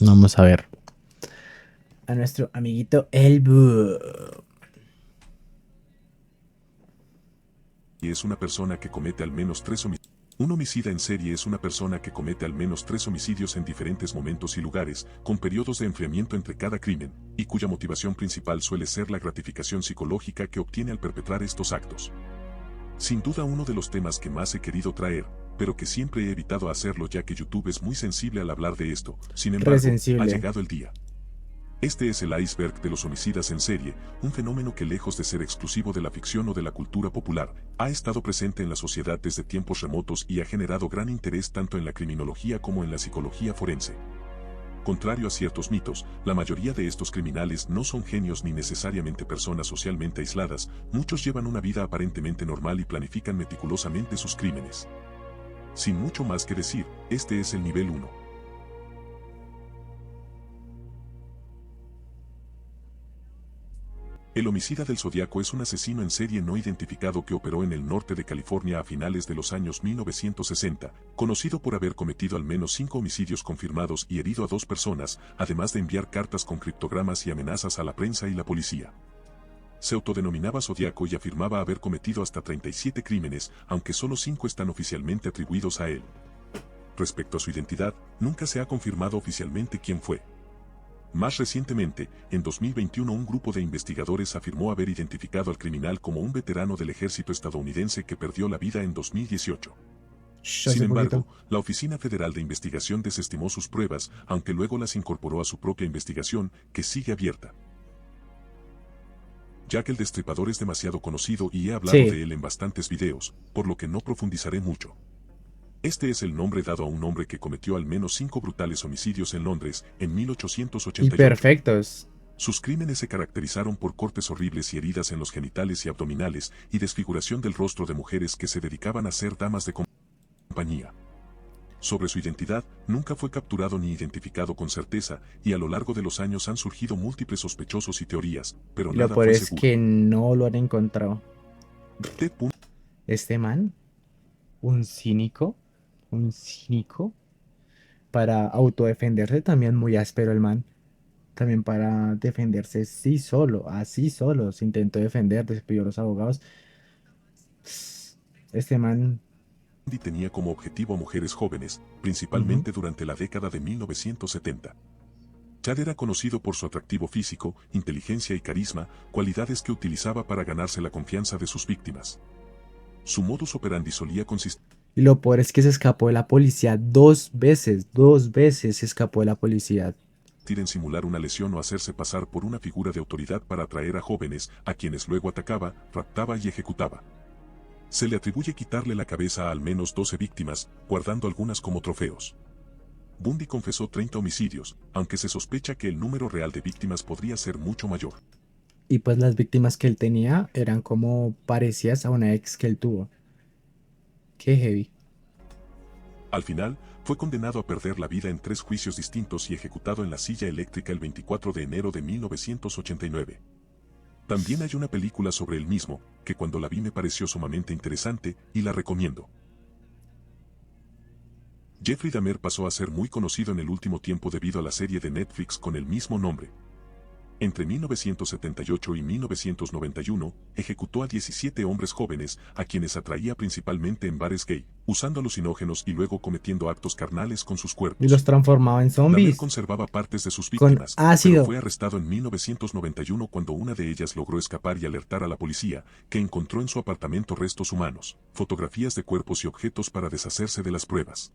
Vamos a ver. A nuestro amiguito Elbu. Y es una persona que comete al menos tres homicidios. Un homicida en serie es una persona que comete al menos tres homicidios en diferentes momentos y lugares, con periodos de enfriamiento entre cada crimen, y cuya motivación principal suele ser la gratificación psicológica que obtiene al perpetrar estos actos. Sin duda uno de los temas que más he querido traer, pero que siempre he evitado hacerlo ya que YouTube es muy sensible al hablar de esto. Sin embargo, ha Resensible. llegado el día. Este es el iceberg de los homicidas en serie, un fenómeno que lejos de ser exclusivo de la ficción o de la cultura popular, ha estado presente en la sociedad desde tiempos remotos y ha generado gran interés tanto en la criminología como en la psicología forense. Contrario a ciertos mitos, la mayoría de estos criminales no son genios ni necesariamente personas socialmente aisladas, muchos llevan una vida aparentemente normal y planifican meticulosamente sus crímenes. Sin mucho más que decir, este es el nivel 1. El homicida del Zodiaco es un asesino en serie no identificado que operó en el norte de California a finales de los años 1960, conocido por haber cometido al menos 5 homicidios confirmados y herido a 2 personas, además de enviar cartas con criptogramas y amenazas a la prensa y la policía. Se autodenominaba Zodiaco y afirmaba haber cometido hasta 37 crímenes, aunque solo 5 están oficialmente atribuidos a él. Respecto a su identidad, nunca se ha confirmado oficialmente quién fue. Más recientemente, en 2021 un grupo de investigadores afirmó haber identificado al criminal como un veterano del ejército estadounidense que perdió la vida en 2018. Sin Hace embargo, poquito. la Oficina Federal de Investigación desestimó sus pruebas, aunque luego las incorporó a su propia investigación, que sigue abierta. Ya que el destripador es demasiado conocido y he hablado Sí. de él en bastantes videos, por lo que no profundizaré mucho. Este es el nombre dado a un hombre que cometió al menos 5 brutales homicidios en Londres en Y 1888. perfectos. Sus crímenes se caracterizaron por cortes horribles y heridas en los genitales y abdominales y desfiguración del rostro de mujeres que se dedicaban a ser damas de compañía. Sobre su identidad, nunca fue capturado ni identificado con certeza, y a lo largo de los años han surgido múltiples sospechosos y teorías, pero Y lo nada peor fue es seguro. que no lo han encontrado. Ted Este man, un cínico. Un cínico. Para autodefenderse también muy áspero el man. También para defenderse sí solo, así solo, se intentó defender, despidió a los abogados. Este man, Bundy tenía como objetivo a mujeres jóvenes, ujú. principalmente durante la década de 1970. Chad era conocido por su atractivo físico, inteligencia y carisma, cualidades que utilizaba para ganarse la confianza de sus víctimas. Su modus operandi solía consistir Y lo peor es que se escapó de la policía 2 veces se escapó de la policía. en simular una lesión o hacerse pasar por una figura de autoridad para atraer a jóvenes, a quienes luego atacaba, raptaba y ejecutaba. Se le atribuye quitarle la cabeza a al menos 12 víctimas, guardando algunas como trofeos. Bundy confesó 30 homicidios, aunque se sospecha que el número real de víctimas podría ser mucho mayor. Y pues las víctimas que él tenía eran como parecidas a una ex que él tuvo. Qué heavy. Al final, fue condenado a perder la vida en 3 juicios distintos y ejecutado en la silla eléctrica el 24 de enero de 1989. También hay una película sobre él mismo, que cuando la vi me pareció sumamente interesante, y la recomiendo. Jeffrey Dahmer pasó a ser muy conocido en el último tiempo debido a la serie de Netflix con el mismo nombre. Entre 1978 y 1991, ejecutó a 17 hombres jóvenes, a quienes atraía principalmente en bares gay, usando alucinógenos y luego cometiendo actos carnales con sus Y los cuerpos. transformaba en Dahmer zombies conservaba partes de sus con víctimas, pero ácido. fue arrestado en 1991 cuando una de ellas logró escapar y alertar a la policía, que encontró en su apartamento restos humanos, fotografías de cuerpos y objetos para deshacerse de las pruebas.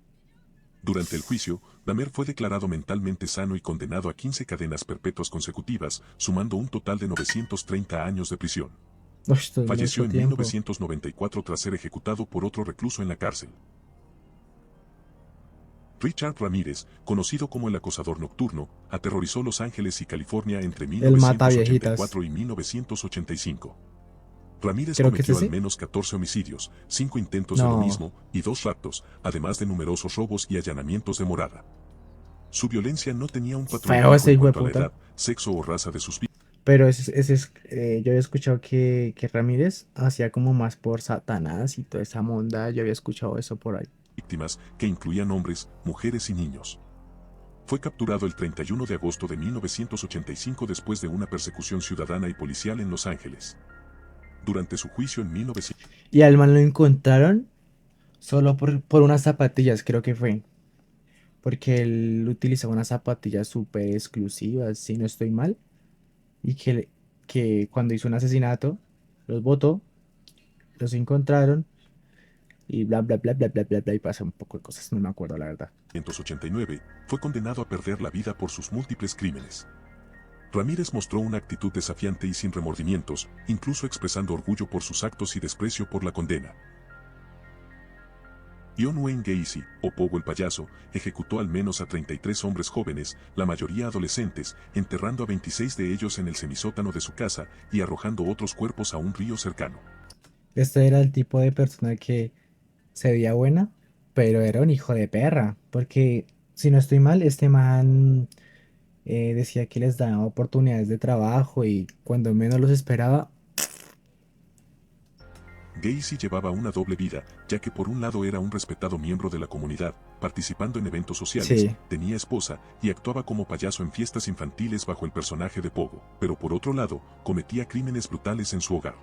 Durante el juicio, Dahmer fue declarado mentalmente sano y condenado a 15 cadenas perpetuas consecutivas, sumando un total de 930 años de prisión. Uy, esto es Falleció mucho en tiempo. 1994 tras ser ejecutado por otro recluso en la cárcel. Richard Ramírez, conocido como el acosador nocturno, aterrorizó Los Ángeles y California entre El mata viejitas. 1984 y 1985. Ramírez Creo que es cometió al ese. menos 14 homicidios, 5 intentos de lo No. mismo y 2 raptos, además de numerosos robos y allanamientos de morada. Su violencia no tenía un patrón Feo fijo ese en hijo de cuanto a la puta. edad, sexo o raza de sus Pero yo había escuchado que Ramírez hacía como más por Satanás y toda esa monda. Yo había escuchado eso por ahí. víctimas, que incluían hombres, mujeres y niños. Fue capturado el 31 de agosto de 1985 después de una persecución ciudadana y policial en Los Ángeles. Durante su juicio en 1900, Y al man lo encontraron solo por unas zapatillas, creo que fue. Porque él utilizaba unas zapatillas súper exclusivas, si no estoy mal. Y que cuando hizo un asesinato, los botó, los encontraron y bla, bla, bla, bla, bla, bla, bla, y pasa un poco de cosas, no me acuerdo la verdad. 1989, fue condenado a perder la vida por sus múltiples crímenes. Ramírez mostró una actitud desafiante y sin remordimientos, incluso expresando orgullo por sus actos y desprecio por la condena. John Wayne Gacy, o Pogo el payaso, ejecutó al menos a 33 hombres jóvenes, la mayoría adolescentes, enterrando a 26 de ellos en el semisótano de su casa y arrojando otros cuerpos a un río cercano. Este era el tipo de persona que se veía buena, pero era un hijo de perra. Porque, si no estoy mal, este man decía que les daba oportunidades de trabajo y cuando menos los esperaba, Gacy llevaba una doble vida, ya que por un lado era un respetado miembro de la comunidad, participando en eventos sociales, sí. tenía esposa y actuaba como payaso en fiestas infantiles bajo el personaje de Pogo, pero por otro lado, cometía crímenes brutales en su hogar.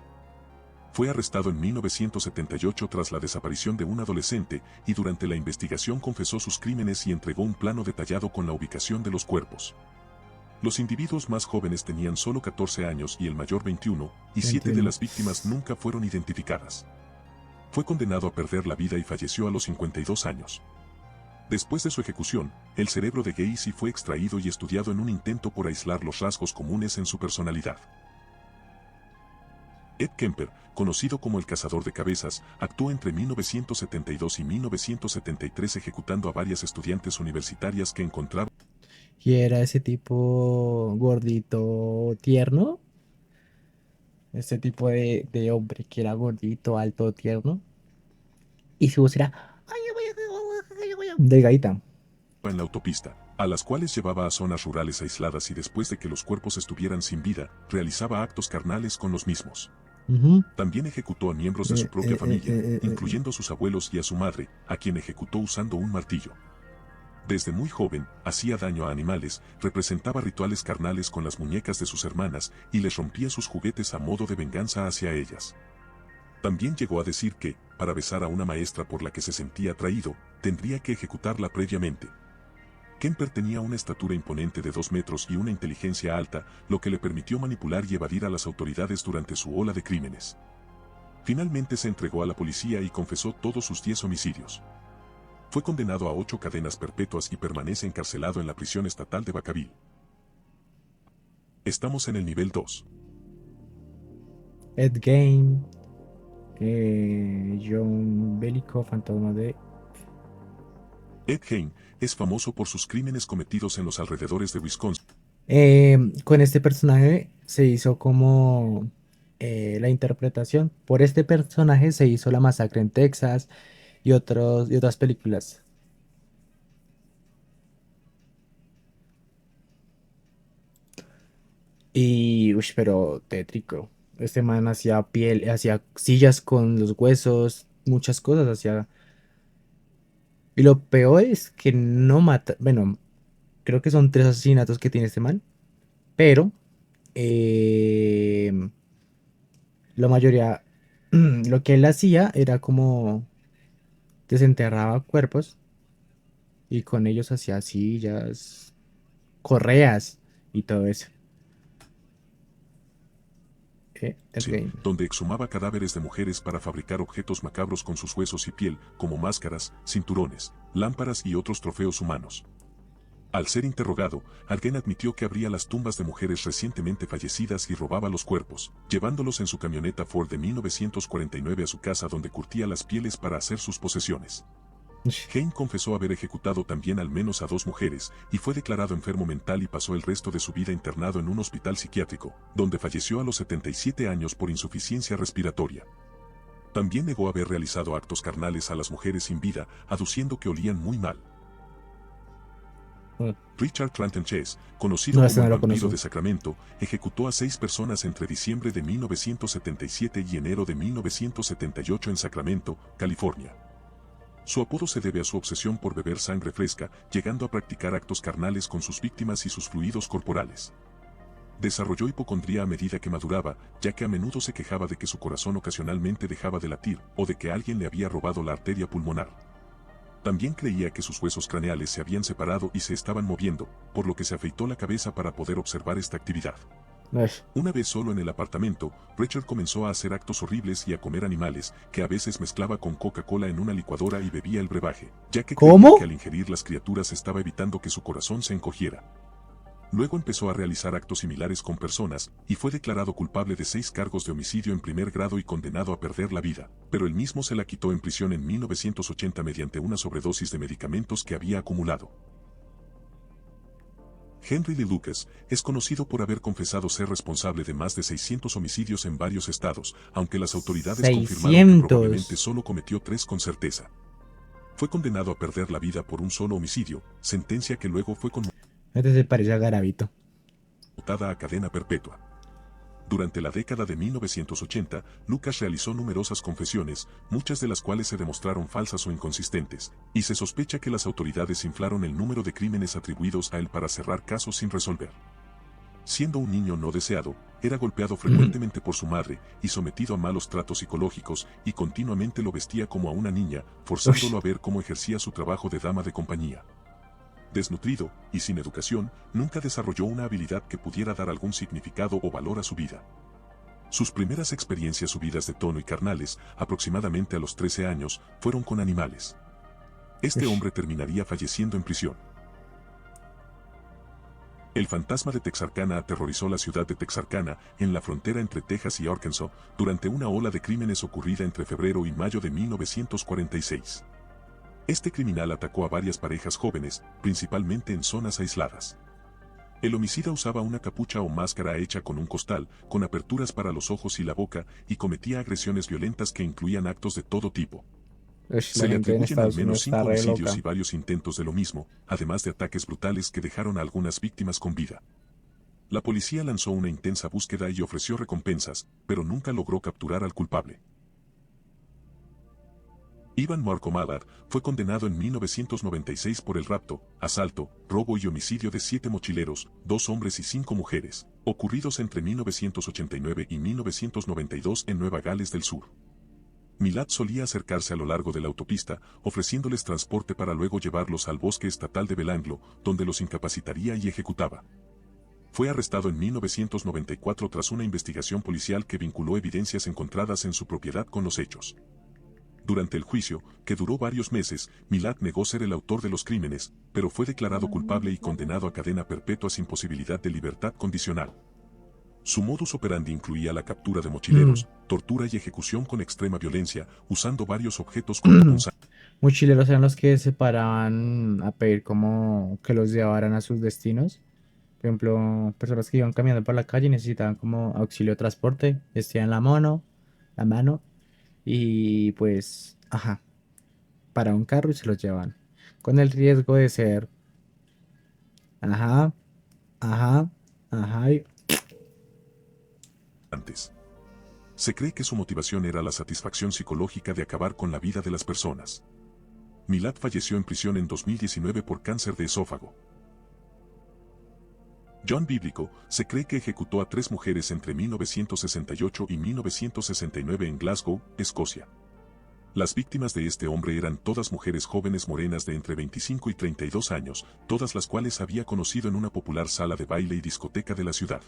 Fue arrestado en 1978 tras la desaparición de un adolescente y durante la investigación confesó sus crímenes y entregó un plano detallado con la ubicación de los cuerpos. Los individuos más jóvenes tenían solo 14 años y el mayor 21, y 7 de 21. las víctimas nunca fueron identificadas. Fue condenado a perder la vida y falleció a los 52 años. Después de su ejecución, el cerebro de Gacy fue extraído y estudiado en un intento por aislar los rasgos comunes en su personalidad. Ed Kemper, conocido como el cazador de cabezas, actuó entre 1972 y 1973 ejecutando a varias estudiantes universitarias que encontraba Y era ese tipo gordito tierno. Ese tipo de hombre que era gordito, alto, tierno. Y su voz era delgadita. en la autopista, a las cuales llevaba a zonas rurales aisladas y después de que los cuerpos estuvieran sin vida, realizaba actos carnales con los mismos. Ujú. También ejecutó a miembros de su propia familia, Eh. incluyendo a sus abuelos y a su madre, a quien ejecutó usando un martillo. Desde muy joven, hacía daño a animales, representaba rituales carnales con las muñecas de sus hermanas y les rompía sus juguetes a modo de venganza hacia ellas. También llegó a decir que, para besar a una maestra por la que se sentía atraído, tendría que ejecutarla previamente. Kemper tenía una estatura imponente de 2 metros y una inteligencia alta, lo que le permitió manipular y evadir a las autoridades durante su ola de crímenes. Finalmente se entregó a la policía y confesó todos sus 10 homicidios. Fue condenado a 8 cadenas perpetuas y permanece encarcelado en la prisión estatal de Vacaville. Estamos en el nivel 2. Ed Gein, John Bellico, Fantasma de... Ed Gein es famoso por sus crímenes cometidos en los alrededores de Wisconsin. Con este personaje se hizo como la interpretación. Por este personaje se hizo La Masacre en Texas y otras películas. Y, uy, pero tétrico. Este man hacía piel, hacía sillas con los huesos, muchas cosas hacía. Y lo peor es que no mata. Bueno, creo que son tres asesinatos que tiene este man. Pero eh, la mayoría, lo que él hacía era como desenterraba cuerpos y con ellos hacía sillas, correas y todo eso. Ed Gein. Donde exhumaba cadáveres de mujeres para fabricar objetos macabros con sus huesos y piel, como máscaras, cinturones, lámparas y otros trofeos humanos. Al ser interrogado, Argen admitió que abría las tumbas de mujeres recientemente fallecidas y robaba los cuerpos, llevándolos en su camioneta Ford de 1949 a su casa donde curtía las pieles para hacer sus posesiones. Gein confesó haber ejecutado también al menos a 2 mujeres, y fue declarado enfermo mental y pasó el resto de su vida internado en un hospital psiquiátrico, donde falleció a los 77 años por insuficiencia respiratoria. También negó haber realizado actos carnales a las mujeres sin vida, aduciendo que olían muy mal. Richard Clanton Chase, conocido No, como este no el lo vampiro conozco. de Sacramento, ejecutó a 6 personas entre diciembre de 1977 y enero de 1978 en Sacramento, California. Su apodo se debe a su obsesión por beber sangre fresca, llegando a practicar actos carnales con sus víctimas y sus fluidos corporales. Desarrolló hipocondría a medida que maduraba, ya que a menudo se quejaba de que su corazón ocasionalmente dejaba de latir o de que alguien le había robado la arteria pulmonar. También creía que sus huesos craneales se habían separado y se estaban moviendo, por lo que se afeitó la cabeza para poder observar esta actividad. Uy, Una vez solo en el apartamento, Richard comenzó a hacer actos horribles y a comer animales, que a veces mezclaba con Coca-Cola en una licuadora y bebía el brebaje, ya que creía que ¿cómo? al ingerir las criaturas estaba evitando que su corazón se encogiera. Luego empezó a realizar actos similares con personas, y fue declarado culpable de 6 cargos de homicidio en primer grado y condenado a perder la vida, pero él mismo se la quitó en prisión en 1980 mediante una sobredosis de medicamentos que había acumulado. Henry Lee Lucas es conocido por haber confesado ser responsable de más de 600 homicidios en varios estados, aunque las autoridades confirmaron que probablemente 600. solo cometió 3 con certeza. Fue condenado a perder la vida por un solo homicidio, sentencia que luego fue Este se parece a Garavito. conmutada a cadena perpetua. Durante la década de 1980, Lucas realizó numerosas confesiones, muchas de las cuales se demostraron falsas o inconsistentes, y se sospecha que las autoridades inflaron el número de crímenes atribuidos a él para cerrar casos sin resolver. Siendo un niño no deseado, era golpeado frecuentemente por su madre y sometido a malos tratos psicológicos, y continuamente lo vestía como a una niña, forzándolo Uy, a ver cómo ejercía su trabajo de dama de compañía. Desnutrido y sin educación, nunca desarrolló una habilidad que pudiera dar algún significado o valor a su vida. Sus primeras experiencias subidas de tono y carnales, aproximadamente a los 13 años, fueron con animales. Este uy. hombre terminaría falleciendo en prisión. El fantasma de Texarkana aterrorizó la ciudad de Texarkana, en la frontera entre Texas y Arkansas, durante una ola de crímenes ocurrida entre febrero y mayo de 1946. Este criminal atacó a varias parejas jóvenes, principalmente en zonas aisladas. El homicida usaba una capucha o máscara hecha con un costal, con aperturas para los ojos y la boca, y cometía agresiones violentas que incluían actos de todo tipo. Uy, la Se le gente en atribuyen al Estados menos Unidos está 5 re homicidios y loca. varios intentos de lo mismo, además de ataques brutales que dejaron a algunas víctimas con vida. La policía lanzó una intensa búsqueda y ofreció recompensas, pero nunca logró capturar al culpable. Ivan Marco Mallard fue condenado en 1996 por el rapto, asalto, robo y homicidio de 7 mochileros, 2 hombres y 5 mujeres, ocurridos entre 1989 y 1992 en Nueva Gales del Sur. Milad solía acercarse a lo largo de la autopista, ofreciéndoles transporte para luego llevarlos al bosque estatal de Belanglo, donde los incapacitaría y ejecutaba. Fue arrestado en 1994 tras una investigación policial que vinculó evidencias encontradas en su propiedad con los hechos. Durante el juicio, que duró varios meses, Milad negó ser el autor de los crímenes, pero fue declarado culpable y condenado a cadena perpetua sin posibilidad de libertad condicional. Su modus operandi incluía la captura de mochileros, tortura y ejecución con extrema violencia, usando varios objetos cortopunzantes. Mochileros eran los que se paraban a pedir como que los llevaran a sus destinos. Por ejemplo, personas que iban caminando por la calle y necesitaban como auxilio de transporte, vestían la mano, y pues, ajá, para un carro y se los llevan. Con el riesgo de ser, ajá, ajá, ajá, Se cree que su motivación era la satisfacción psicológica de acabar con la vida de las personas. Milad falleció en prisión en 2019 por cáncer de esófago. John Bíblico se cree que ejecutó a 3 mujeres entre 1968 y 1969 en Glasgow, Escocia. Las víctimas de este hombre eran todas mujeres jóvenes morenas de entre 25 y 32 años, todas las cuales había conocido en una popular sala de baile y discoteca de la ciudad.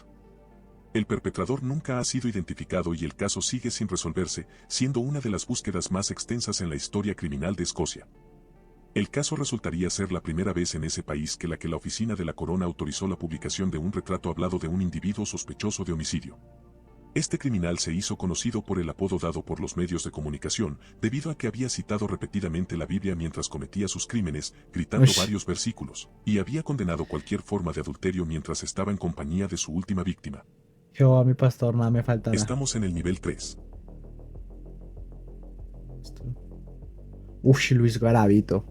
El perpetrador nunca ha sido identificado y el caso sigue sin resolverse, siendo una de las búsquedas más extensas en la historia criminal de Escocia. El caso resultaría ser la primera vez en ese país que la oficina de la corona autorizó la publicación de un retrato hablado de un individuo sospechoso de homicidio. Este criminal se hizo conocido por el apodo dado por los medios de comunicación, debido a que había citado repetidamente la Biblia mientras cometía sus crímenes, gritando ush, varios versículos, y había condenado cualquier forma de adulterio mientras estaba en compañía de su última víctima. Jehová mi pastor, nada me faltará. Estamos en el nivel 3. Ush, Luis Garavito.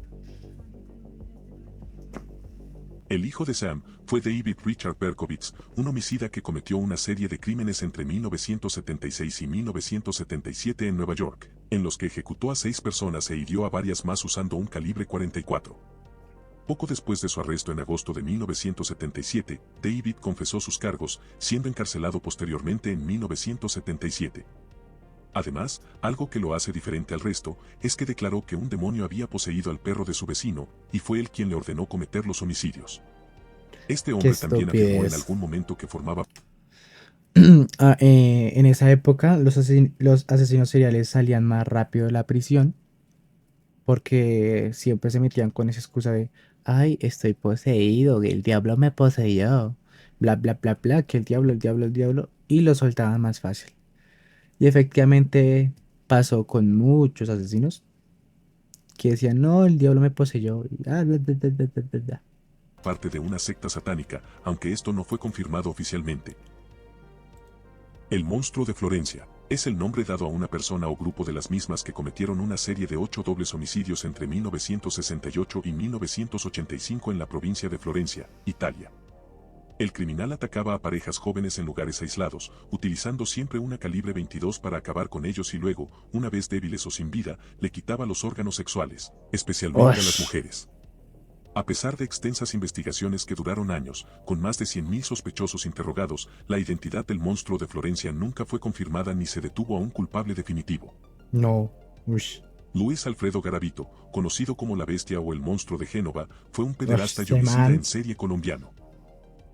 El hijo de Sam fue David Richard Berkowitz, un homicida que cometió una serie de crímenes entre 1976 y 1977 en Nueva York, en los que ejecutó a 6 personas e hirió a varias más usando un calibre 44. Poco después de su arresto en agosto de 1977, David confesó sus cargos, siendo encarcelado posteriormente en 1977. Además, algo que lo hace diferente al resto, es que declaró que un demonio había poseído al perro de su vecino, y fue él quien le ordenó cometer los homicidios. Este Qué hombre también afirmó en estupidez. algún momento que formaba En esa época, los asesinos seriales salían más rápido de la prisión porque siempre se metían con esa excusa de, ay, estoy poseído, que el diablo me poseyó, bla, bla, bla, bla, que el diablo, y lo soltaban más fácil. Y efectivamente pasó con muchos asesinos que decían, no, el diablo me poseyó, y, bla, bla, bla, bla, bla, bla, bla. parte de una secta satánica, aunque esto no fue confirmado oficialmente. El monstruo de Florencia es el nombre dado a una persona o grupo de las mismas que cometieron una serie de 8 dobles homicidios entre 1968 y 1985 en la provincia de Florencia, Italia. El criminal atacaba a parejas jóvenes en lugares aislados, utilizando siempre una calibre 22 para acabar con ellos y luego, una vez débiles o sin vida, le quitaba los órganos sexuales, especialmente a las Ush, mujeres. A pesar de extensas investigaciones que duraron años, con más de 100.000 sospechosos interrogados, la identidad del monstruo de Florencia nunca fue confirmada ni se detuvo a un culpable definitivo. no, ush, Luis Alfredo Garavito, conocido como la Bestia o el Monstruo de Génova, fue un ush, pederasta y ese homicida en man, serie colombiano.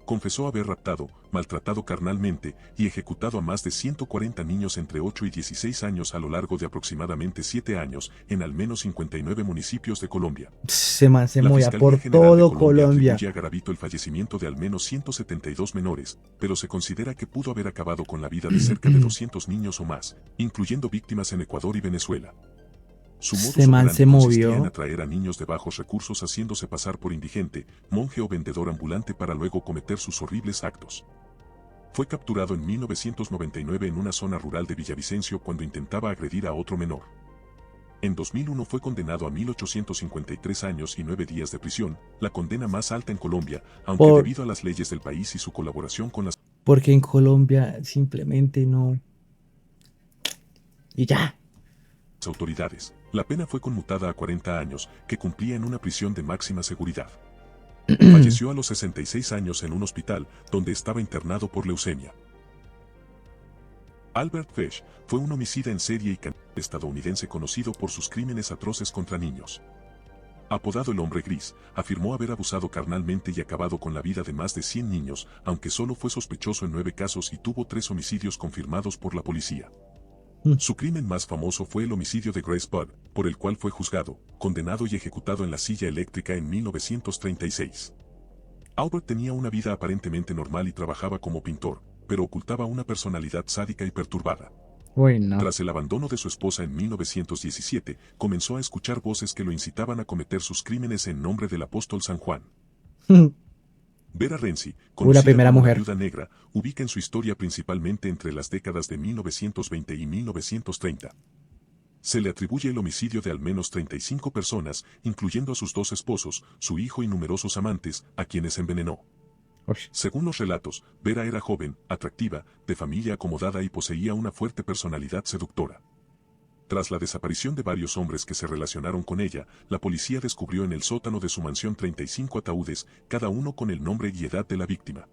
Confesó haber raptado, maltratado carnalmente y ejecutado a más de 140 niños entre 8 y 16 años a lo largo de aproximadamente 7 años en al menos 59 municipios de Colombia. ese man se La movía Fiscalía por General de todo Colombia Colombia. atribuye a Garavito el fallecimiento de al menos 172 menores, pero se considera que pudo haber acabado con la vida de cerca de 200 niños o más, incluyendo víctimas en Ecuador y Venezuela. Su Ese modus man se operandi consistía en movió. atraer a niños de bajos recursos haciéndose pasar por indigente, monje o vendedor ambulante para luego cometer sus horribles actos. Fue capturado en 1999 en una zona rural de Villavicencio cuando intentaba agredir a otro menor. En 2001 fue condenado a 1.853 años y 9 días de prisión, la condena más alta en Colombia, aunque Por, debido a las leyes del país y su colaboración con las porque en Colombia simplemente no. Y ya. autoridades, la pena fue conmutada a 40 años, que cumplía en una prisión de máxima seguridad. Falleció a los 66 años en un hospital, donde estaba internado por leucemia. Albert Fish fue un homicida en serie y caníbal estadounidense conocido por sus crímenes atroces contra niños. Apodado el Hombre Gris, afirmó haber abusado carnalmente y acabado con la vida de más de 100 niños, aunque solo fue sospechoso en 9 casos y tuvo 3 homicidios confirmados por la policía. Su crimen más famoso fue el homicidio de Grace Budd, por el cual fue juzgado, condenado y ejecutado en la silla eléctrica en 1936. Albert tenía una vida aparentemente normal y trabajaba como pintor, pero ocultaba una personalidad sádica y perturbada. Uy, no. Tras el abandono de su esposa en 1917, comenzó a escuchar voces que lo incitaban a cometer sus crímenes en nombre del apóstol San Juan. Vera Renzi, Uy, la conocida primera como la mujer. Viuda Negra, ubica en su historia principalmente entre las décadas de 1920 y 1930. Se le atribuye el homicidio de al menos 35 personas, incluyendo a sus 2 esposos, su hijo y numerosos amantes, a quienes envenenó. Uy, Según los relatos, Vera era joven, atractiva, de familia acomodada y poseía una fuerte personalidad seductora. Tras la desaparición de varios hombres que se relacionaron con ella, la policía descubrió en el sótano de su mansión 35 ataúdes, cada uno con el nombre y edad de la víctima.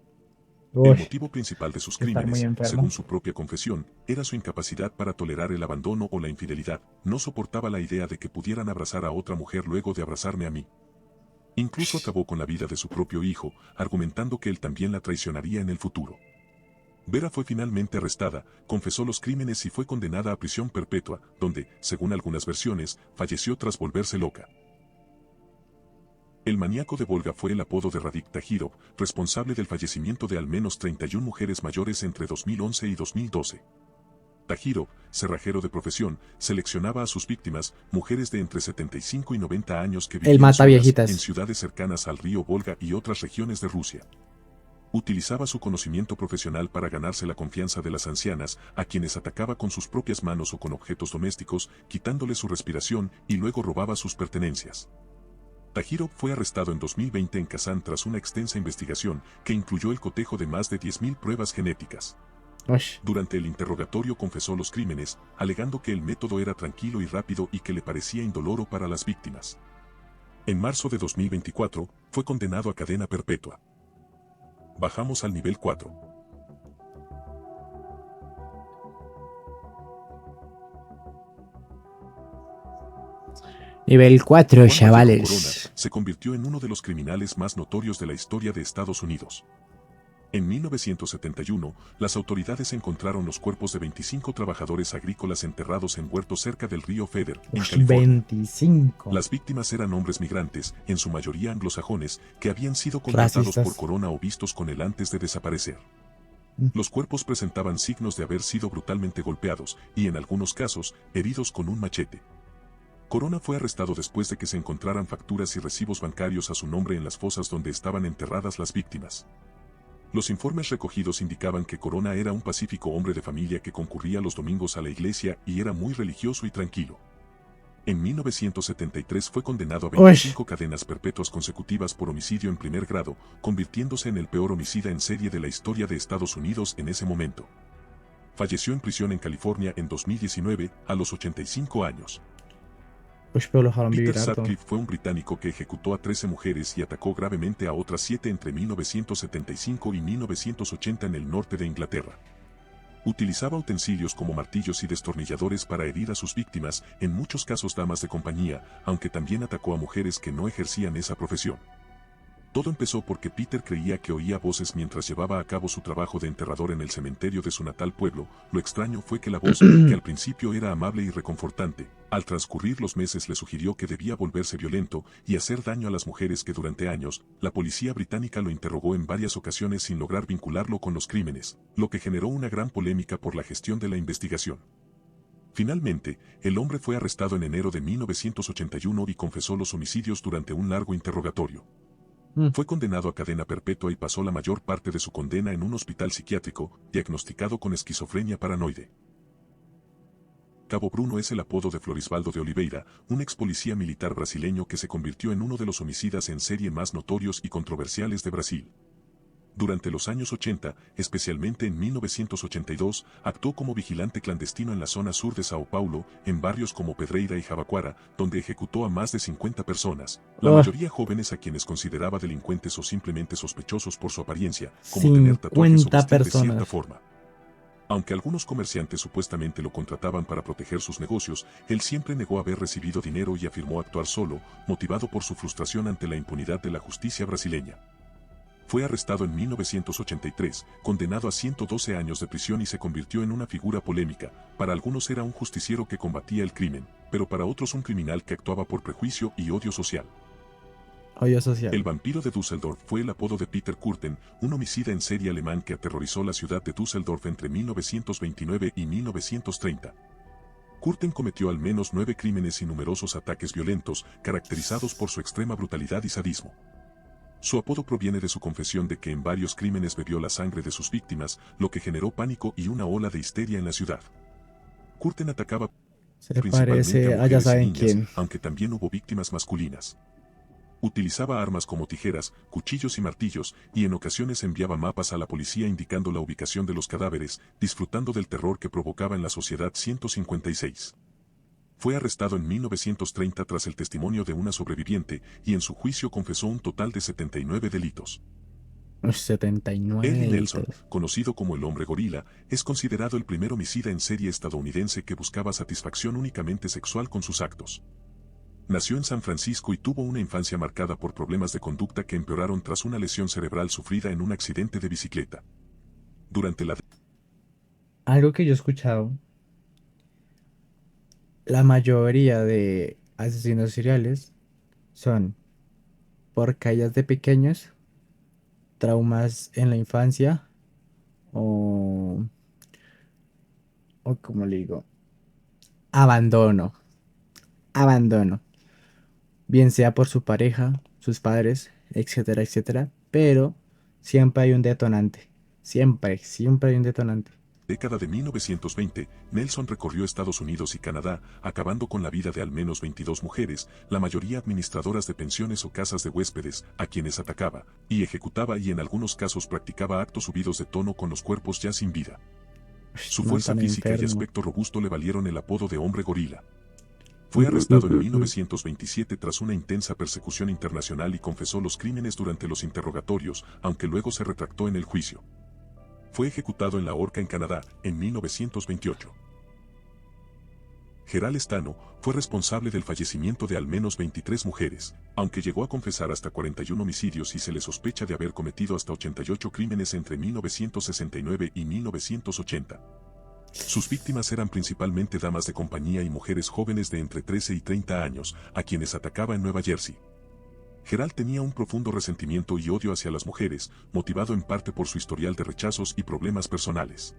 El uy, motivo principal de sus estar muy crímenes, según enfermo. su propia confesión, era su incapacidad para tolerar el abandono o la infidelidad. No soportaba la idea de que pudieran abrazar a otra mujer luego de abrazarme a mí. Incluso acabó con la vida de su propio hijo, argumentando que él también la traicionaría en el futuro. Vera fue finalmente arrestada, confesó los crímenes y fue condenada a prisión perpetua, donde, según algunas versiones, falleció tras volverse loca. El maníaco de Volga fue el apodo de Radik Tagirov, responsable del fallecimiento de al menos 31 mujeres mayores entre 2011 y 2012. Tagirov, cerrajero de profesión, seleccionaba a sus víctimas, mujeres de entre 75 y 90 años que El vivían mata solas en viejitas. ciudades cercanas al río Volga y otras regiones de Rusia. Utilizaba su conocimiento profesional para ganarse la confianza de las ancianas, a quienes atacaba con sus propias manos o con objetos domésticos, quitándoles su respiración y luego robaba sus pertenencias. Tahirov fue arrestado en 2020 en Kazán tras una extensa investigación que incluyó el cotejo de más de 10.000 pruebas genéticas. Ush. Durante el interrogatorio confesó los crímenes, alegando que el método era tranquilo y rápido y que le parecía indoloro para las víctimas. En marzo de 2024, fue condenado a cadena perpetua. Bajamos al nivel 4. Nivel 4, Juan Vallejo Corona chavales. se convirtió en uno de los criminales más notorios de la historia de Estados Unidos. En 1971, las autoridades encontraron los cuerpos de 25 trabajadores agrícolas enterrados en huertos cerca del río Feather, en Ush, California. 25. Las víctimas eran hombres migrantes, en su mayoría anglosajones, que habían sido contratados por Racistas. Corona o vistos con él antes de desaparecer. Mm. Los cuerpos presentaban signos de haber sido brutalmente golpeados y, en algunos casos, heridos con un machete. Corona fue arrestado después de que se encontraran facturas y recibos bancarios a su nombre en las fosas donde estaban enterradas las víctimas. Los informes recogidos indicaban que Corona era un pacífico hombre de familia que concurría los domingos a la iglesia y era muy religioso y tranquilo. En 1973 fue condenado a Ush. 25 cadenas perpetuas consecutivas por homicidio en primer grado, convirtiéndose en el peor homicida en serie de la historia de Estados Unidos en ese momento. Falleció en prisión en California en 2019, a los 85 años. Ush, pero lo dejaron Peter vivir harto. Sutcliffe fue un británico que ejecutó a 13 mujeres y atacó gravemente a otras 7 entre 1975 y 1980 en el norte de Inglaterra. Utilizaba utensilios como martillos y destornilladores para herir a sus víctimas, en muchos casos damas de compañía, aunque también atacó a mujeres que no ejercían esa profesión. Todo empezó porque Peter creía que oía voces mientras llevaba a cabo su trabajo de enterrador en el cementerio de su natal pueblo. Lo extraño fue que la voz, que al principio era amable y reconfortante, al transcurrir los meses le sugirió que debía volverse violento y hacer daño a las mujeres que durante años, la policía británica lo interrogó en varias ocasiones sin lograr vincularlo con los crímenes, lo que generó una gran polémica por la gestión de la investigación. Finalmente, el hombre fue arrestado en enero de 1981 y confesó los homicidios durante un largo interrogatorio. Mm. Fue condenado a cadena perpetua y pasó la mayor parte de su condena en un hospital psiquiátrico, diagnosticado con esquizofrenia paranoide. Cabo Bruno es el apodo de Florisvaldo de Oliveira, un ex policía militar brasileño que se convirtió en uno de los homicidas en serie más notorios y controversiales de Brasil. Durante los años 80, especialmente en 1982, actuó como vigilante clandestino en la zona sur de Sao Paulo, en barrios como Pedreira y Jabaquara, donde ejecutó a más de 50 personas, la Ah, mayoría jóvenes a quienes consideraba delincuentes o simplemente sospechosos por su apariencia, como tener tatuajes o 50 vestir de cierta personas. forma. Aunque algunos comerciantes supuestamente lo contrataban para proteger sus negocios, él siempre negó haber recibido dinero y afirmó actuar solo, motivado por su frustración ante la impunidad de la justicia brasileña. Fue arrestado en 1983, condenado a 112 años de prisión y se convirtió en una figura polémica. Para algunos era un justiciero que combatía el crimen, pero para otros un criminal que actuaba por prejuicio y odio social. Odio social. El vampiro de Düsseldorf fue el apodo de Peter Kürten, un homicida en serie alemán que aterrorizó la ciudad de Düsseldorf entre 1929 y 1930. Kürten cometió al menos 9 crímenes y numerosos ataques violentos, caracterizados por su extrema brutalidad y sadismo. Su apodo proviene de su confesión de que en varios crímenes bebió la sangre de sus víctimas, lo que generó pánico y una ola de histeria en la ciudad. Kürten atacaba Se principalmente a parece a ya mujeres y saben niñas, quién. aunque también hubo víctimas masculinas. Utilizaba armas como tijeras, cuchillos y martillos, y en ocasiones enviaba mapas a la policía indicando la ubicación de los cadáveres, disfrutando del terror que provocaba en la sociedad 156. Fue arrestado en 1930 tras el testimonio de una sobreviviente, y en su juicio confesó un total de 79 delitos. Ush, 79 Eddie Nelson, delitos. conocido como el hombre gorila, es considerado el primer homicida en serie estadounidense que buscaba satisfacción únicamente sexual con sus actos. Nació en San Francisco y tuvo una infancia marcada por problemas de conducta que empeoraron tras una lesión cerebral sufrida en un accidente de bicicleta. Durante la Algo que yo he escuchado, la mayoría de asesinos seriales son por caídas de pequeños, traumas en la infancia o, o como le digo, abandono. Abandono. Bien sea por su pareja, sus padres, etcétera, etcétera. Pero siempre hay un detonante. Siempre, siempre hay un detonante. década de 1920, Nelson recorrió Estados Unidos y Canadá, acabando con la vida de al menos 22 mujeres, la mayoría administradoras de pensiones o casas de huéspedes, a quienes atacaba y ejecutaba y en algunos casos practicaba actos subidos de tono con los cuerpos ya sin vida. Su Man fuerza tan física y enfermo. aspecto robusto le valieron el apodo de hombre gorila. Fue arrestado en 1927 tras una intensa persecución internacional y confesó los crímenes durante los interrogatorios, aunque luego se retractó en el juicio. Fue ejecutado en la horca en Canadá, en 1928. Gerald Stano fue responsable del fallecimiento de al menos 23 mujeres, aunque llegó a confesar hasta 41 homicidios y se le sospecha de haber cometido hasta 88 crímenes entre 1969 y 1980. Sus víctimas eran principalmente damas de compañía y mujeres jóvenes de entre 13 y 30 años, a quienes atacaba en Nueva Jersey. Gerald tenía un profundo resentimiento y odio hacia las mujeres, motivado en parte por su historial de rechazos y problemas personales.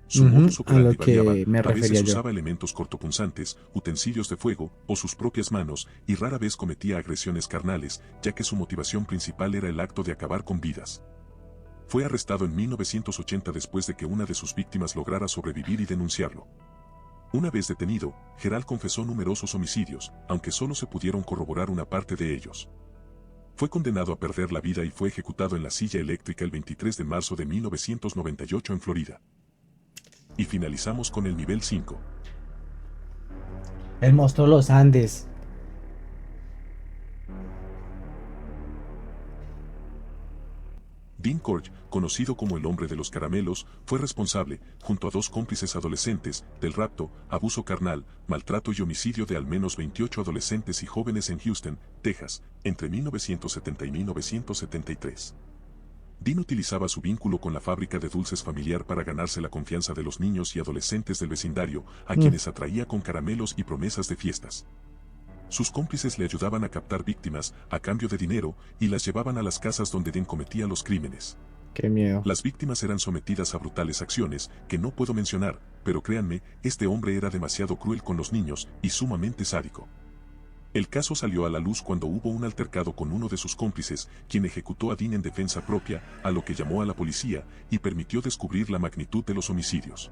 Su modus A lo operandi variaba, que me a refería veces yo. usaba elementos cortopunzantes, utensilios de fuego o sus propias manos, y rara vez cometía agresiones carnales, ya que su motivación principal era el acto de acabar con vidas. Fue arrestado en 1980 después de que una de sus víctimas lograra sobrevivir y denunciarlo. Una vez detenido, Gerald confesó numerosos homicidios, aunque solo se pudieron corroborar una parte de ellos. Fue condenado a perder la vida y fue ejecutado en la silla eléctrica el 23 de marzo de 1998 en Florida. Y finalizamos con el nivel 5. El monstruo de los Andes. Dean Korch, conocido como el hombre de los caramelos, fue responsable, junto a dos cómplices adolescentes, del rapto, abuso carnal, maltrato y homicidio de al menos 28 adolescentes y jóvenes en Houston, Texas, entre 1970 y 1973. Dean utilizaba su vínculo con la fábrica de dulces familiar para ganarse la confianza de los niños y adolescentes del vecindario, a quienes atraía con caramelos y promesas de fiestas. Sus cómplices le ayudaban a captar víctimas, a cambio de dinero, y las llevaban a las casas donde Dean cometía los crímenes. Qué miedo. Las víctimas eran sometidas a brutales acciones, que no puedo mencionar, pero créanme, este hombre era demasiado cruel con los niños, y sumamente sádico. El caso salió a la luz cuando hubo un altercado con uno de sus cómplices, quien ejecutó a Dean en defensa propia, a lo que llamó a la policía, y permitió descubrir la magnitud de los homicidios.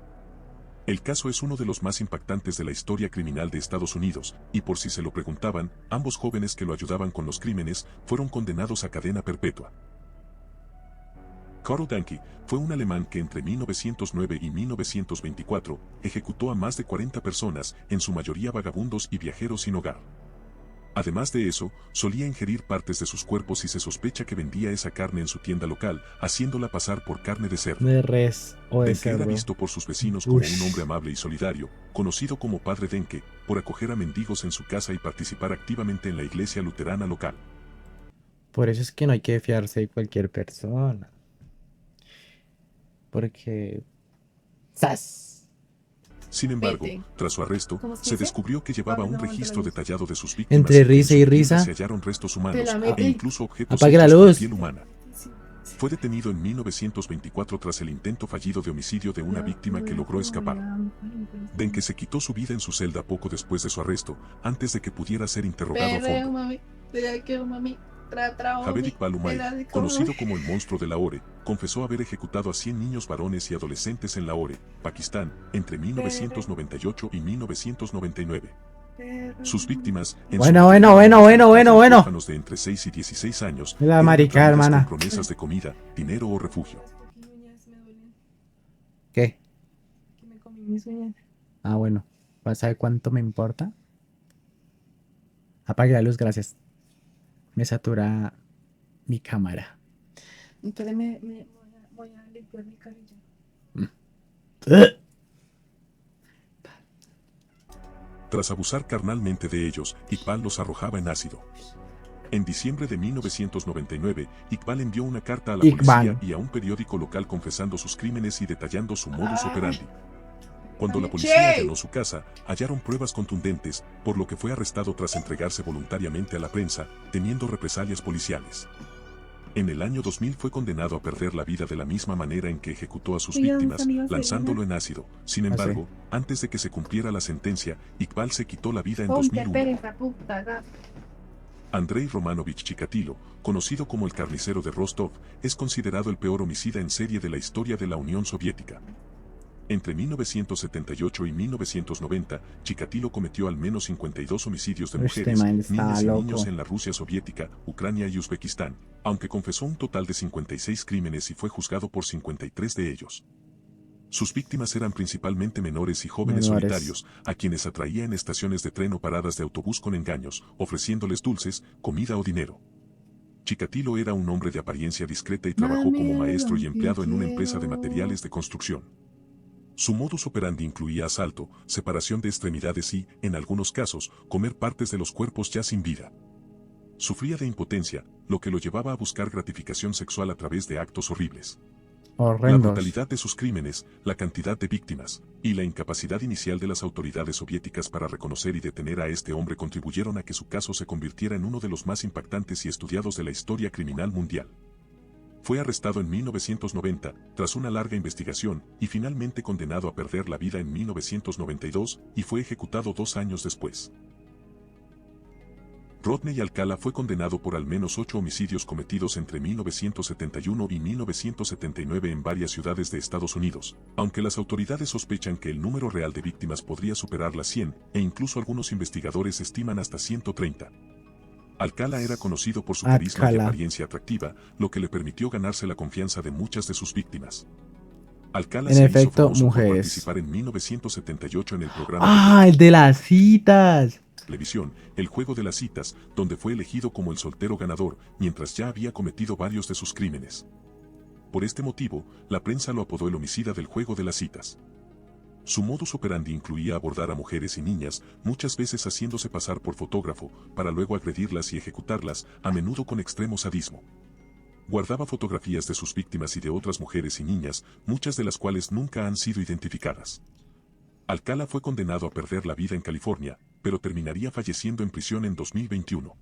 El caso es uno de los más impactantes de la historia criminal de Estados Unidos, y por si se lo preguntaban, ambos jóvenes que lo ayudaban con los crímenes fueron condenados a cadena perpetua. Karl Danke fue un alemán que entre 1909 y 1924 ejecutó a más de 40 personas, en su mayoría vagabundos y viajeros sin hogar. Además de eso, solía ingerir partes de sus cuerpos y se sospecha que vendía esa carne en su tienda local, haciéndola pasar por carne de cerdo. De res o de Denke era cerdo. visto por sus vecinos como Ush. un hombre amable y solidario, conocido como Padre Denke, por acoger a mendigos en su casa y participar activamente en la iglesia luterana local. Por eso es que no hay que fiarse de cualquier persona. Porque... ¡Zas! Sin embargo, Vete. tras su arresto, ¿Cómo se se dice? descubrió que llevaba un No, no, registro no, no. detallado de sus víctimas. Entre risa y en su tienda risa. se hallaron restos humanos, Te la metí. e incluso objetos Apague la hechos con luz. piel humana. Fue detenido en 1924 tras el intento fallido de homicidio de una víctima que logró escapar. Denke se quitó su vida en su celda poco después de su arresto, antes de que pudiera ser interrogado a Perreo, fondo. mami. Te quiero, mami. Javed Iqbal Umay, conocido como el monstruo de Lahore, confesó haber ejecutado a 100 niños varones y adolescentes en Lahore, Pakistán, entre 1998 y 1999. Sus víctimas, en su Bueno, mayoría, bueno. huérfanos de entre 6 y 16 años, La eran marica, atraídas hermana. con promesas de comida, dinero o refugio. ¿Qué? Que me comí mis uñas. Ah, bueno. ¿Vas a ver cuánto me importa? Apague la luz, gracias. Me satura mi cámara. Entonces voy a limpiar mi carilla. Tras abusar carnalmente de ellos, Iqbal los arrojaba en ácido. En diciembre de 1999, Iqbal envió una carta a la Iqbal. policía y a un periódico local confesando sus crímenes y detallando su modus operandi. Cuando la Ay, policía che. allanó su casa, hallaron pruebas contundentes, por lo que fue arrestado tras entregarse voluntariamente a la prensa, temiendo represalias policiales. En el año 2000 fue condenado a perder la vida de la misma manera en que ejecutó a sus Oigan, víctimas, amigos, lanzándolo en ácido. Sin Ah, sí. embargo, antes de que se cumpliera la sentencia, Iqbal se quitó la vida en Ponte 2001. pereza, puta gata. Andrei Romanovich Chikatilo, conocido como el carnicero de Rostov, es considerado el peor homicida en serie de la historia de la Unión Soviética. Entre 1978 y 1990, Chikatilo cometió al menos 52 homicidios de Este mujeres, man está niñas y loco. niños en la Rusia soviética, Ucrania y Uzbekistán, aunque confesó un total de 56 crímenes y fue juzgado por 53 de ellos. Sus víctimas eran principalmente menores y jóvenes solitarios, a quienes atraía en estaciones de tren o paradas de autobús con engaños, ofreciéndoles dulces, comida o dinero. Chikatilo era un hombre de apariencia discreta y trabajó como maestro y empleado en una empresa de materiales de construcción. Su modus operandi incluía asalto, separación de extremidades y, en algunos casos, comer partes de los cuerpos ya sin vida. Sufría de impotencia, lo que lo llevaba a buscar gratificación sexual a través de actos horribles. La Horrendos. brutalidad de sus crímenes, la cantidad de víctimas, y la incapacidad inicial de las autoridades soviéticas para reconocer y detener a este hombre contribuyeron a que su caso se convirtiera en uno de los más impactantes y estudiados de la historia criminal mundial. Fue arrestado en 1990, tras una larga investigación, y finalmente condenado a perder la vida en 1992, y fue ejecutado 2 años después. Rodney Alcala fue condenado por al menos 8 homicidios cometidos entre 1971 y 1979 en varias ciudades de Estados Unidos, aunque las autoridades sospechan que el número real de víctimas podría superar las 100, e incluso algunos investigadores estiman hasta 130. Alcala era conocido por su carisma y apariencia atractiva, lo que le permitió ganarse la confianza de muchas de sus víctimas. Alcala se hizo famoso por participar en 1978 en el programa el de las citas. Televisión, El Juego de las Citas, donde fue elegido como el soltero ganador, mientras ya había cometido varios de sus crímenes. Por este motivo, la prensa lo apodó el homicida del Juego de las Citas. Su modus operandi incluía abordar a mujeres y niñas, muchas veces haciéndose pasar por fotógrafo, para luego agredirlas y ejecutarlas, a menudo con extremo sadismo. Guardaba fotografías de sus víctimas y de otras mujeres y niñas, muchas de las cuales nunca han sido identificadas. Alcala fue condenado a perder la vida en California, pero terminaría falleciendo en prisión en 2021.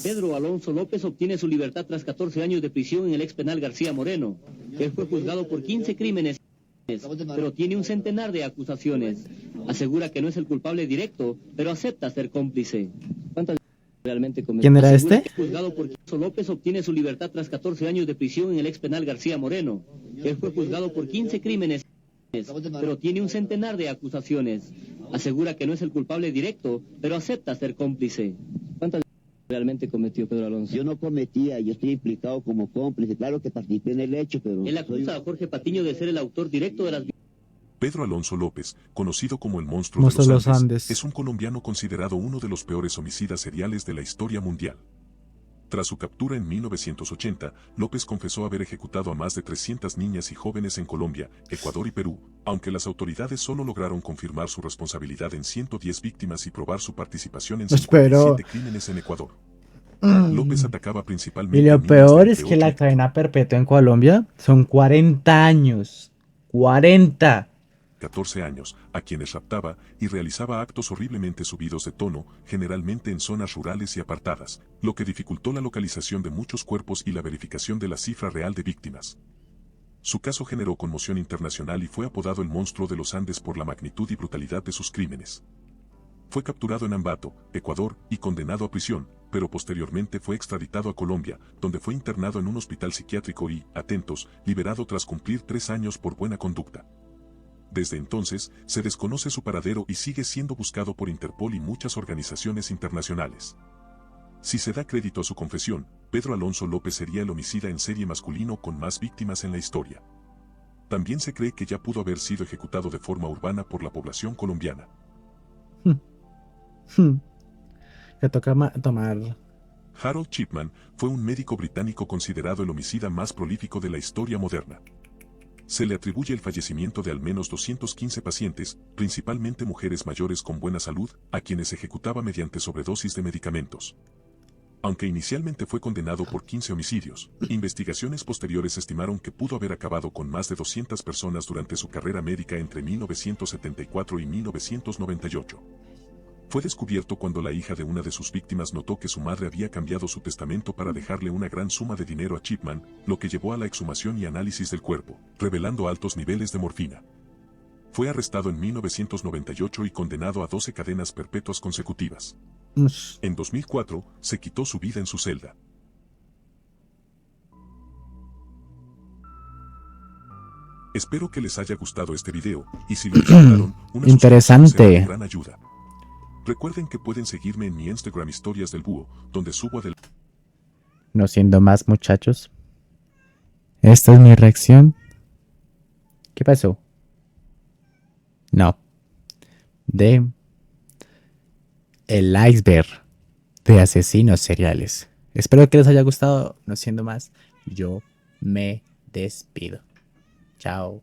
Pedro Alonso López obtiene su libertad tras 14 años de prisión en el ex penal García Moreno. Él fue juzgado por 15 crímenes, pero tiene un centenar de acusaciones. Asegura que no es el culpable directo, pero acepta ser cómplice. ¿Cuántas realmente cometió? ¿Quién era este? Juzgado por Alonso López obtiene su libertad tras 14 años de prisión en el ex penal García Moreno. Él fue juzgado por 15 crímenes, pero tiene un centenar de acusaciones. Asegura que no es el culpable directo, pero acepta ser cómplice. ¿Cuántas realmente cometió Pedro Alonso? Yo no cometía, yo estoy implicado como cómplice. Claro que participé en el hecho, pero... Él acusa a Jorge Patiño de ser el autor directo de las... Pedro Alonso López, conocido como el monstruo de los Andes, es un colombiano considerado uno de los peores homicidas seriales de la historia mundial. Tras su captura en 1980, López confesó haber ejecutado a más de 300 niñas y jóvenes en Colombia, Ecuador y Perú, aunque las autoridades solo lograron confirmar su responsabilidad en 110 víctimas y probar su participación en 57 crímenes en Ecuador. López atacaba principalmente y lo peor es que la cadena perpetua en Colombia son 40 años. 40. 14 años, a quienes raptaba y realizaba actos horriblemente subidos de tono, generalmente en zonas rurales y apartadas, lo que dificultó la localización de muchos cuerpos y la verificación de la cifra real de víctimas. Su caso generó conmoción internacional y fue apodado el monstruo de los Andes por la magnitud y brutalidad de sus crímenes. Fue capturado en Ambato, Ecuador, y condenado a prisión, pero posteriormente fue extraditado a Colombia, donde fue internado en un hospital psiquiátrico y, atentos, liberado tras cumplir 3 años por buena conducta. Desde entonces, se desconoce su paradero y sigue siendo buscado por Interpol y muchas organizaciones internacionales. Si se da crédito a su confesión, Pedro Alonso López sería el homicida en serie masculino con más víctimas en la historia. También se cree que ya pudo haber sido ejecutado de forma urbana por la población colombiana. Le toca tomar... Harold Chipman fue un médico británico considerado el homicida más prolífico de la historia moderna. Se le atribuye el fallecimiento de al menos 215 pacientes, principalmente mujeres mayores con buena salud, a quienes ejecutaba mediante sobredosis de medicamentos. Aunque inicialmente fue condenado por 15 homicidios, investigaciones posteriores estimaron que pudo haber acabado con más de 200 personas durante su carrera médica entre 1974 y 1998. Fue descubierto cuando la hija de una de sus víctimas notó que su madre había cambiado su testamento para dejarle una gran suma de dinero a Chipman, lo que llevó a la exhumación y análisis del cuerpo, revelando altos niveles de morfina. Fue arrestado en 1998 y condenado a 12 cadenas perpetuas consecutivas. En 2004, se quitó su vida en su celda. Espero que les haya gustado este video, y si lo disfrutaron, una Interesante. suscripción será de gran ayuda. Recuerden que pueden seguirme en mi Instagram Historias del Búho, donde subo No siendo más, muchachos. Esta es mi reacción. ¿Qué pasó? No. De el iceberg de asesinos seriales. Espero que les haya gustado. No siendo más, yo me despido. Chao.